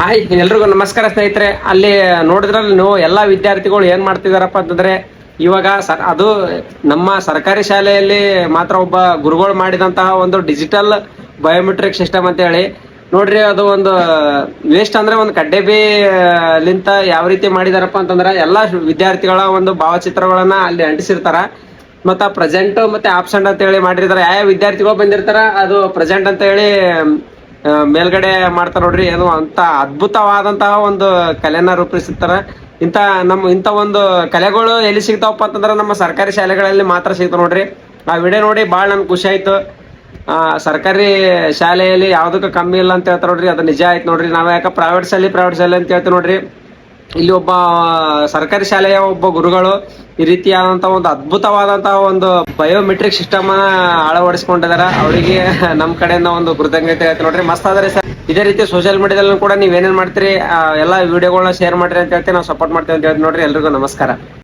Hi ಎಲ್ರಿಗೂ ನಮಸ್ಕಾರ ಸ್ನೇಹಿತರೆ. ಅಲ್ಲಿ ನೋಡಿದ್ರಲ್ಲಿ ನೀವು ಎಲ್ಲಾ ವಿದ್ಯಾರ್ಥಿಗಳು ಏನ್ ಮಾಡ್ತಿದಾರಪ್ಪ ಅಂತಂದ್ರೆ ಇವಾಗ ಅದು ನಮ್ಮ ಸರ್ಕಾರಿ ಶಾಲೆಯಲ್ಲಿ ಮಾತ್ರ ಒಬ್ಬ ಗುರುಗಳು ಮಾಡಿದಂತಹ ಒಂದು ಡಿಜಿಟಲ್ ಬಯೋಮೆಟ್ರಿಕ್ ಸಿಸ್ಟಮ್ ಅಂತ ಹೇಳಿ ನೋಡ್ರಿ. ಅದು ಒಂದು ವೇಸ್ಟ್ ಅಂದ್ರೆ ಒಂದು ಕಡ್ಡೆಬಿ ಲಿಂತ ಯಾವ ರೀತಿ ಮಾಡಿದಾರಪ್ಪ ಅಂತಂದ್ರೆ ಎಲ್ಲಾ ವಿದ್ಯಾರ್ಥಿಗಳ ಒಂದು ಭಾವಚಿತ್ರಗಳನ್ನ ಅಲ್ಲಿ ಅಂಟಿಸಿರ್ತಾರ. ಮತ್ತ ಪ್ರೆಸೆಂಟ್ ಮತ್ತೆ ಆಬ್ಸೆಂಟ್ ಅಂತ ಹೇಳಿ ಮಾಡಿರ್ತಾರ. ಯಾವ ವಿದ್ಯಾರ್ಥಿಗಳು ಬಂದಿರ್ತಾರ ಅದು ಪ್ರೆಸೆಂಟ್ ಅಂತ ಹೇಳಿ ಮೇಲ್ಗಡೆ ಮಾಡ್ತಾರ ನೋಡ್ರಿ. ಏನು ಅಂತ ಅದ್ಭುತವಾದಂತಹ ಒಂದು ಕಲೆನ ರೂಪಿಸಿರ್ತಾರ. ಇಂಥ ಒಂದು ಕಲೆಗಳು ಎಲ್ಲಿ ಸಿಗ್ತಾವಪ್ಪ ಅಂತಂದ್ರೆ ನಮ್ಮ ಸರ್ಕಾರಿ ಶಾಲೆಗಳಲ್ಲಿ ಮಾತ್ರ ಸಿಗ್ತಾವ ನೋಡ್ರಿ. ಆ ವಿಡಿಯೋ ನೋಡಿ ಭಾಳ ನನ್ಗೆ ಖುಷಿ ಆಯ್ತು. ಸರ್ಕಾರಿ ಶಾಲೆಯಲ್ಲಿ ಯಾವ್ದಕ್ಕೂ ಕಮ್ಮಿ ಇಲ್ಲ ಅಂತ ಹೇಳ್ತಾರ ನೋಡ್ರಿ. ಅದು ನಿಜ ಆಯ್ತು ನೋಡ್ರಿ. ನಾವ್ ಯಾಕೆ ಪ್ರೈವೇಟ್ ಶಾಲೆ ಅಂತ ಹೇಳ್ತೀವಿ ನೋಡ್ರಿ. ಇಲ್ಲಿ ಒಬ್ಬ ಸರ್ಕಾರಿ ಶಾಲೆಯ ಒಬ್ಬ ಗುರುಗಳು ಈ ರೀತಿಯಾದಂತಹ ಒಂದು ಅದ್ಭುತವಾದಂತಹ ಒಂದು ಬಯೋಮೆಟ್ರಿಕ್ ಸಿಸ್ಟಮ್ ಅಳವಡಿಸಿಕೊಂಡಿದಾರ. ಅವರಿಗೆ ನಮ್ ಕಡೆಯಿಂದ ಒಂದು ಕೃತಜ್ಞತೆ ಹೇಳ್ತೀನಿ ನೋಡ್ರಿ. ಮಸ್ತ್ ಆದ್ರೆ ಸರ್. ಇದೇ ರೀತಿ ಸೋಷಿಯಲ್ ಮೀಡಿಯಾದಲ್ಲೂ ಕೂಡ ನೀವ್ ಏನೇನ್ ಮಾಡ್ತೀರಿ ಎಲ್ಲಾ ವಿಡಿಯೋಗಳನ್ನ ಶೇರ್ ಮಾಡ್ರಿ ಅಂತ ಹೇಳ್ತೀನಿ. ನಾವು ಸಪೋರ್ಟ್ ಮಾಡ್ತೀವಿ ಅಂತ ಹೇಳ್ತೀನಿ ನೋಡ್ರಿ. ಎಲ್ರಿಗೂ ನಮಸ್ಕಾರ.